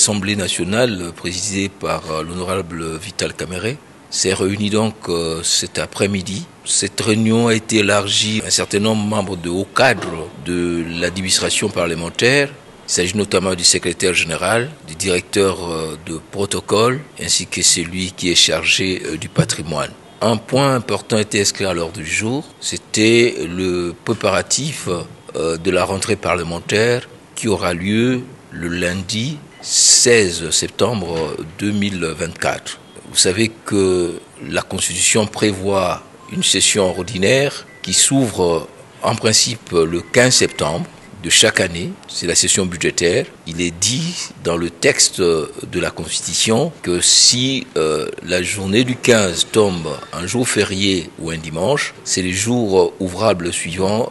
L'Assemblée nationale, présidée par l'honorable Vital Kamerhe, s'est réunie donc cet après-midi. Cette réunion a été élargie à un certain nombre de membres de haut cadre de l'administration parlementaire. Il s'agit notamment du secrétaire général, du directeur de protocole, ainsi que celui qui est chargé du patrimoine. Un point important était inscrit à l'ordre du jour, c'était le préparatif de la rentrée parlementaire qui aura lieu le lundi 16 septembre 2024. Vous savez que la Constitution prévoit une session ordinaire qui s'ouvre en principe le 15 septembre de chaque année, c'est la session budgétaire. Il est dit dans le texte de la Constitution que si la journée du 15 tombe un jour férié ou un dimanche, c'est le jour ouvrable suivant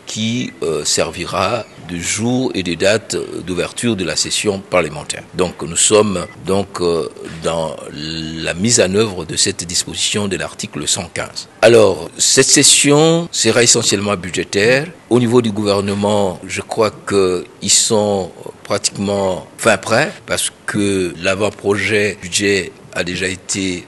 qui servira de jour et de date d'ouverture de la session parlementaire. Donc nous sommes donc dans la mise en œuvre de cette disposition de l'article 115. Alors, cette session sera essentiellement budgétaire. Au niveau du gouvernement, je crois qu'ils sont pratiquement fin prêts parce que l'avant-projet budget a déjà été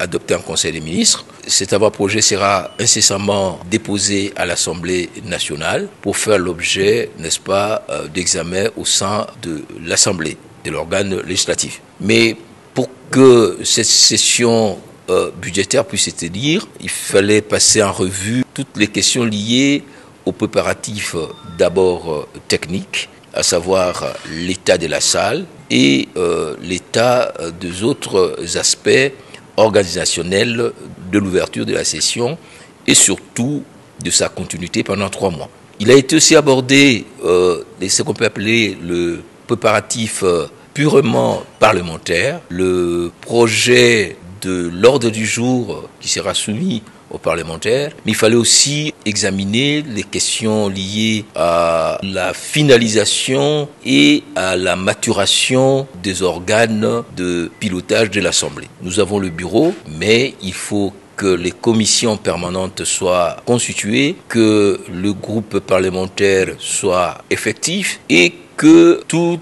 adopté en Conseil des ministres. Cet avant-projet sera incessamment déposé à l'Assemblée nationale pour faire l'objet, n'est-ce pas, d'examen au sein de l'Assemblée, de l'organe législatif. Mais pour que cette session budgétaire puisse se tenir, il fallait passer en revue toutes les questions liées aux préparatifs d'abord techniques, à savoir l'état de la salle et l'état des autres aspects organisationnels de l'ouverture de la session et surtout de sa continuité pendant 3 mois. Il a été aussi abordé ce qu'on peut appeler le préparatif purement parlementaire, le projet de l'ordre du jour qui sera soumis aux parlementaires, mais il fallait aussi examiner les questions liées à la finalisation et à la maturation des organes de pilotage de l'Assemblée. Nous avons le bureau, mais il faut que les commissions permanentes soient constituées, que le groupe parlementaire soit effectif et que toutes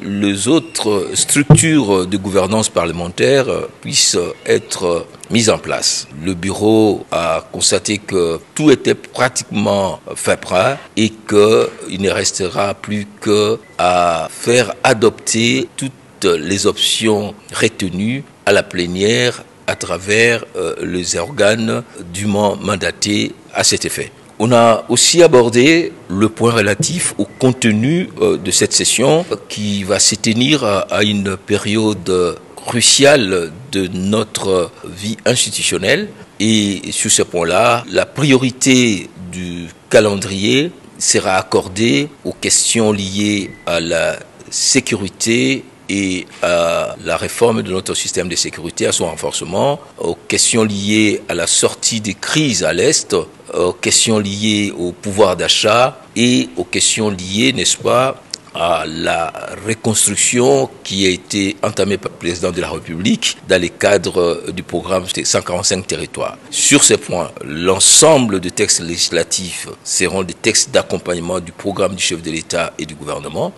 les autres structures de gouvernance parlementaire puissent être mises en place. Le bureau a constaté que tout était pratiquement fait prêt et qu'il ne restera plus qu'à faire adopter toutes les options retenues à la plénière à travers les organes dûment mandatés à cet effet. On a aussi abordé le point relatif au contenu de cette session qui va se tenir à une période cruciale de notre vie institutionnelle. Et sur ce point-là, la priorité du calendrier sera accordée aux questions liées à la sécurité et à la réforme de notre système de sécurité, à son renforcement, aux questions liées à la sortie des crises à l'Est, aux questions liées au pouvoir d'achat et aux questions liées, n'est-ce pas, à la reconstruction qui a été entamée par le président de la République dans le cadre du programme 145 territoires. Sur ces points, l'ensemble des textes législatifs seront des textes d'accompagnement du programme du chef de l'État et du gouvernement,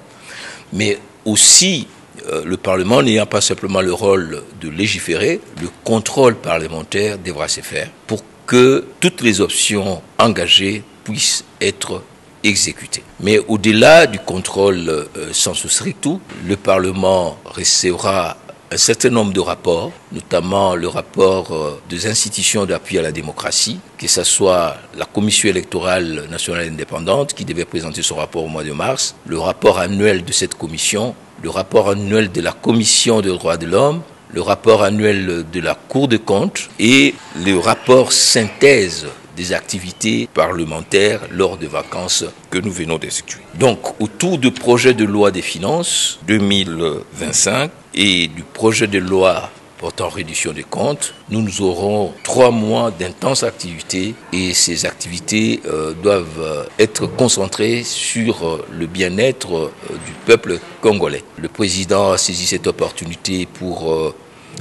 mais aussi le Parlement n'ayant pas simplement le rôle de légiférer, le contrôle parlementaire devra se faire pour que toutes les options engagées puissent être exécutées. Mais au-delà du contrôle sensu strictu, le Parlement recevra un certain nombre de rapports, notamment le rapport des institutions d'appui à la démocratie, que ce soit la Commission électorale nationale indépendante qui devait présenter son rapport au mois de mars, le rapport annuel de cette commission, le rapport annuel de la Commission des droits de l'homme, le rapport annuel de la Cour des comptes et le rapport synthèse des activités parlementaires lors des vacances que nous venons d'effectuer. Donc, autour du projet de loi des finances 2025 et du projet de loi portant réduction des comptes, nous aurons 3 mois d'intenses activités et ces activités doivent être concentrées sur le bien-être du peuple congolais. Le président a saisi cette opportunité pour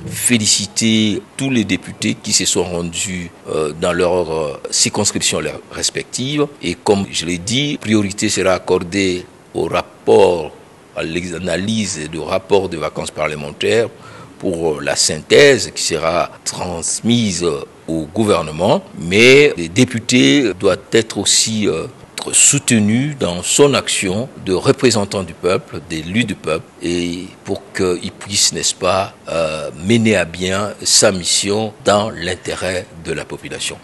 féliciter tous les députés qui se sont rendus dans leurs circonscriptions respectives. Et comme je l'ai dit, priorité sera accordée au rapport à l'analyse et du rapport de vacances parlementaires pour la synthèse qui sera transmise au gouvernement, mais les députés doivent être aussi soutenu dans son action de représentant du peuple, d'élu du peuple, et pour qu'il puisse, n'est-ce pas, mener à bien sa mission dans l'intérêt de la population.